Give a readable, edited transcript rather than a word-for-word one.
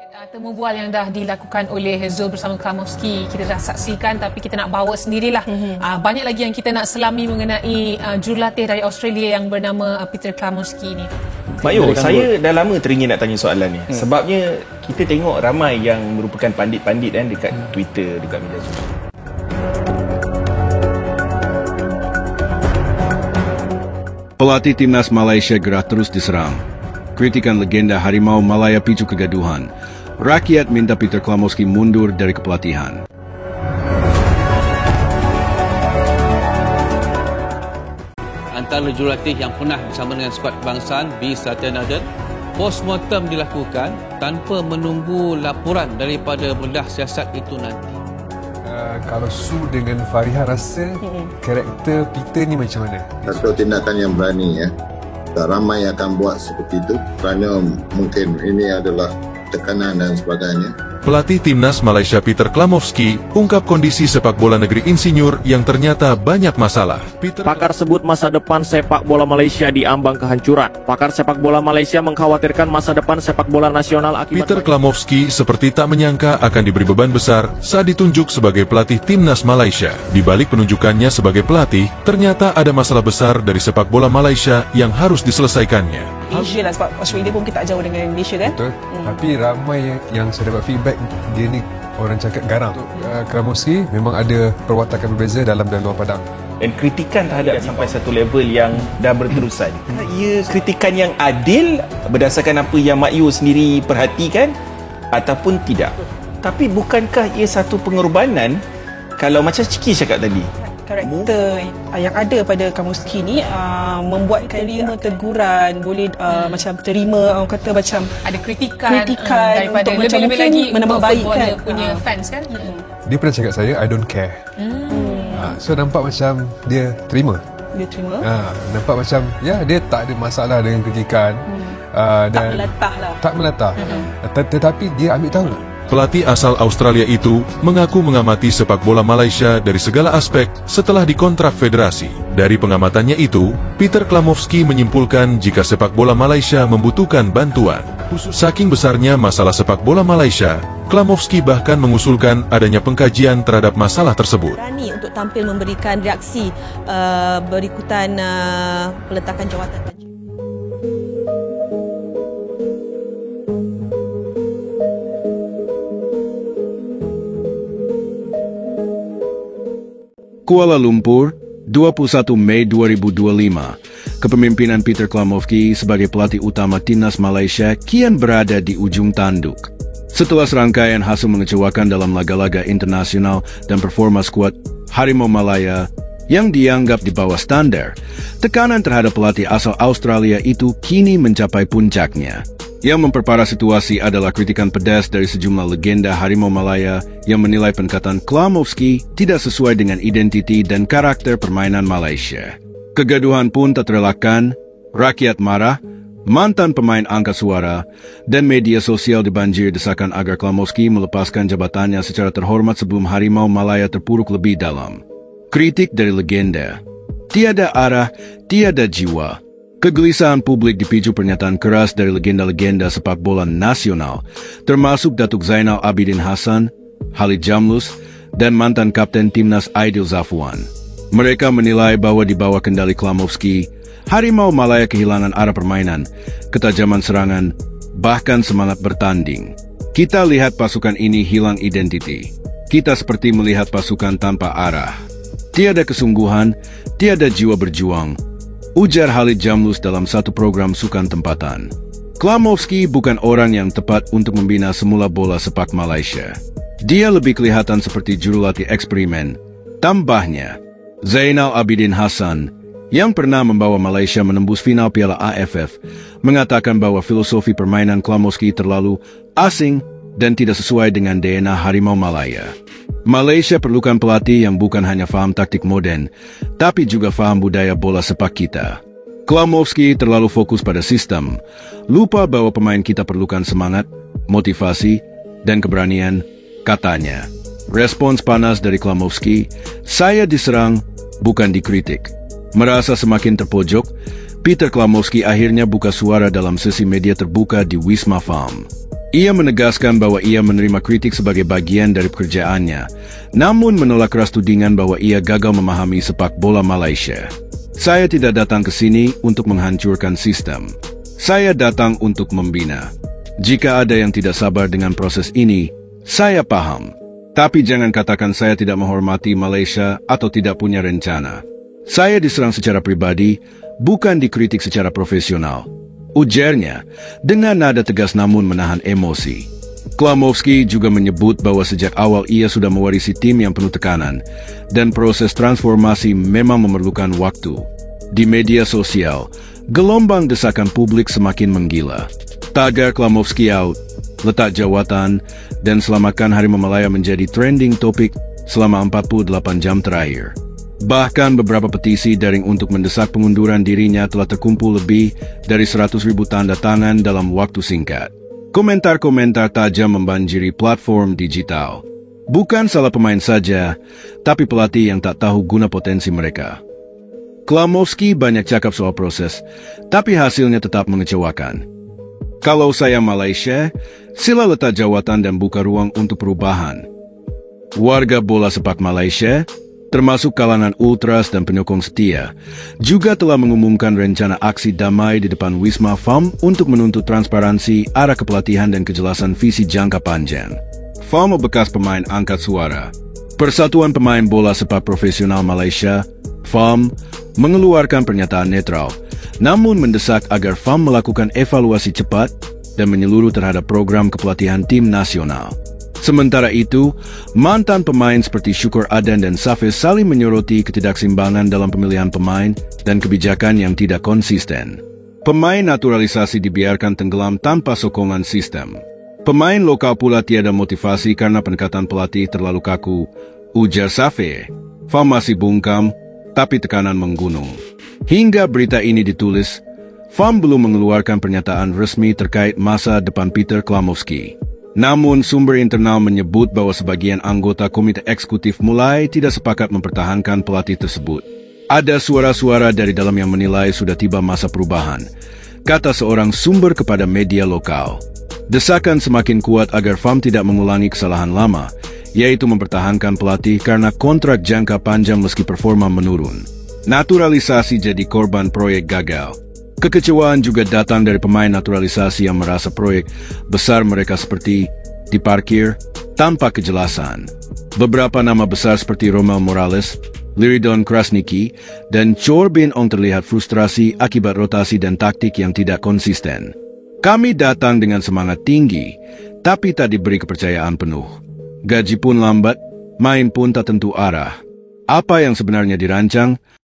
Temu bual yang dah dilakukan oleh Zul bersama Klamowski kita dah saksikan, tapi kita nak bawa sendirilah. Banyak lagi yang kita nak selami mengenai jurulatih dari Australia yang bernama Peter Klamowski ni. Mak Yu, saya dah lama teringin nak tanya soalan ni. Sebabnya kita tengok ramai yang merupakan pandit-pandit kan dekat Twitter, dekat media sosial. Pelatih Timnas Malaysia gerah terus diserang. Kritikan legenda Harimau Malaya picu kegaduhan. Rakyat minta Peter Klamowski mundur dari kepelatihan. Antara jurulatih yang pernah bersama dengan skuad kebangsaan B. Satyanarayana, postmortem dilakukan tanpa menunggu laporan daripada bedah siasat itu nanti. Kalau Su dengan Fariha rasa karakter Peter ni macam mana? Satu tindakan yang berani, tak ramai akan buat seperti itu kerana mungkin ini adalah tekanan dan sebagainya. Pelatih Timnas Malaysia Peter Klamowski ungkap kondisi sepak bola negeri insinyur yang ternyata banyak masalah. Pakar sebut masa depan sepak bola Malaysia diambang kehancuran. Pakar sepak bola Malaysia mengkhawatirkan masa depan sepak bola nasional akibat... Peter Klamowski seperti tak menyangka akan diberi beban besar saat ditunjuk sebagai pelatih Timnas Malaysia. Di balik penunjukannya sebagai pelatih, ternyata ada masalah besar dari sepak bola Malaysia yang harus diselesaikannya. Asia lah, sebab Australia pun kita tak jauh dengan Indonesia kan. Betul. Tapi ramai yang saya dapat feedback, dia ni orang cakap garang. Klamowski memang ada perwatakan berbeza dalam dan luar padang. Dan kritikan terhadap sampai satu level yang dah berterusan. Ia kritikan yang adil berdasarkan apa yang Mak Yu sendiri perhatikan ataupun tidak. Tapi bukankah ia satu pengorbanan kalau macam Ciki cakap tadi? Karakter yang ada pada Klamowski ni membuatkan terima teguran, boleh macam terima, orang kata macam Ada kritikan daripada untuk macam lebih-lebih lagi menambah baik kan punya fans kan. Dia pernah cakap saya, I don't care. So nampak macam dia terima. Dia terima. Nampak macam dia tak ada masalah dengan kritikan. Dan Tak melatah lah. Tak melatah. Tetapi dia ambil tahu. Pelatih asal Australia itu mengaku mengamati sepak bola Malaysia dari segala aspek setelah dikontrak federasi. Dari pengamatannya itu, Peter Klamowski menyimpulkan jika sepak bola Malaysia membutuhkan bantuan. Saking besarnya masalah sepak bola Malaysia, Klamowski bahkan mengusulkan adanya pengkajian terhadap masalah tersebut. Berani untuk tampil memberikan reaksi berikutan peletakan jawatan. Kuala Lumpur, 21 Mei 2025. Kepemimpinan Peter Klamowski sebagai pelatih utama Timnas Malaysia kian berada di ujung tanduk. Setelah serangkaian hasil mengecewakan dalam laga-laga internasional dan performa skuad Harimau Malaya yang dianggap di bawah standar, tekanan terhadap pelatih asal Australia itu kini mencapai puncaknya. Yang memperparah situasi adalah kritikan pedas dari sejumlah legenda Harimau Malaya yang menilai pendekatan Klamowski tidak sesuai dengan identiti dan karakter permainan Malaysia. Kegaduhan pun tak terelakkan, rakyat marah, mantan pemain angkat suara, dan media sosial dibanjiri desakan agar Klamowski melepaskan jabatannya secara terhormat sebelum Harimau Malaya terpuruk lebih dalam. Kritik dari legenda, tiada arah, tiada jiwa. Kegelisahan publik dipicu pernyataan keras dari legenda-legenda sepak bola nasional, termasuk Datuk Zainal Abidin Hassan, Khalid Jamlus, dan mantan kapten Timnas Aidil Zafwan. Mereka menilai bahwa di bawah kendali Klamowski, Harimau Malaya kehilangan arah permainan, ketajaman serangan, bahkan semangat bertanding. Kita lihat pasukan ini hilang identiti. Kita seperti melihat pasukan tanpa arah. Tiada kesungguhan, tiada jiwa berjuang, ujar Khalid Jamlus dalam satu program sukan tempatan. Klamowski bukan orang yang tepat untuk membina semula bola sepak Malaysia. Dia lebih kelihatan seperti jurulatih eksperimen. Tambahnya, Zainal Abidin Hassan, yang pernah membawa Malaysia menembus final Piala AFF, mengatakan bahwa filosofi permainan Klamowski terlalu asing dan tidak sesuai dengan DNA Harimau Malaya. Malaysia perlukan pelatih yang bukan hanya faham taktik moden, tapi juga faham budaya bola sepak kita. Klamowski terlalu fokus pada sistem, lupa bahwa pemain kita perlukan semangat, motivasi, dan keberanian, katanya. Respons panas dari Klamowski, saya diserang, bukan dikritik. Merasa semakin terpojok, Peter Klamowski akhirnya buka suara dalam sesi media terbuka di Wisma Farm. Ia menegaskan bahwa ia menerima kritik sebagai bagian dari pekerjaannya, namun menolak keras tudingan bahwa ia gagal memahami sepak bola Malaysia. Saya tidak datang ke sini untuk menghancurkan sistem. Saya datang untuk membina. Jika ada yang tidak sabar dengan proses ini, saya paham. Tapi jangan katakan saya tidak menghormati Malaysia atau tidak punya rencana. Saya diserang secara pribadi, bukan dikritik secara profesional. Ujarnya dengan nada tegas namun menahan emosi. Klamovski juga menyebut bahwa sejak awal ia sudah mewarisi tim yang penuh tekanan dan proses transformasi memang memerlukan waktu. Di media sosial, gelombang desakan publik semakin menggila. Tagar Klamovski out, letak jawatan, dan selamatkan Harimau Malaya menjadi trending topik selama 48 jam terakhir. Bahkan beberapa petisi daring untuk mendesak pengunduran dirinya telah terkumpul lebih dari 100.000 tanda tangan dalam waktu singkat. Komentar-komentar tajam membanjiri platform digital. Bukan salah pemain saja, tapi pelatih yang tak tahu guna potensi mereka. Klamovski banyak cakap soal proses, tapi hasilnya tetap mengecewakan. Kalau saya Malaysia, sila letak jawatan dan buka ruang untuk perubahan. Warga bola sepak Malaysia, termasuk kalangan ultras dan penyokong setia, juga telah mengumumkan rencana aksi damai di depan Wisma FAM untuk menuntut transparansi arah kepelatihan dan kejelasan visi jangka panjang. FAM bekas pemain angkat suara. Persatuan Pemain Bola Sepak Profesional Malaysia, FAM, mengeluarkan pernyataan netral, namun mendesak agar FAM melakukan evaluasi cepat dan menyeluruh terhadap program kepelatihan tim nasional. Sementara itu, mantan pemain seperti Syukur Adan dan Safis saling menyoroti ketidakseimbangan dalam pemilihan pemain dan kebijakan yang tidak konsisten. Pemain naturalisasi dibiarkan tenggelam tanpa sokongan sistem. Pemain lokal pula tiada motivasi karena pendekatan pelatih terlalu kaku, ujar Safis. FAM masih bungkam, tapi tekanan menggunung. Hingga berita ini ditulis, FAM belum mengeluarkan pernyataan resmi terkait masa depan Peter Klamovski. Namun, sumber internal menyebut bahwa sebagian anggota komite eksekutif mulai tidak sepakat mempertahankan pelatih tersebut. Ada suara-suara dari dalam yang menilai sudah tiba masa perubahan, kata seorang sumber kepada media lokal. Desakan semakin kuat agar FAM tidak mengulangi kesalahan lama, yaitu mempertahankan pelatih karena kontrak jangka panjang meski performa menurun. Naturalisasi jadi korban proyek gagal. Kekecewaan juga datang dari pemain naturalisasi yang merasa proyek besar mereka seperti diparkir tanpa kejelasan. Beberapa nama besar seperti Romel Morales, Liridon Krasniki, dan Chor Bin Ong terlihat frustrasi akibat rotasi dan taktik yang tidak konsisten. Kami datang dengan semangat tinggi, tapi tak diberi kepercayaan penuh. Gaji pun lambat, main pun tak tentu arah. Apa yang sebenarnya dirancang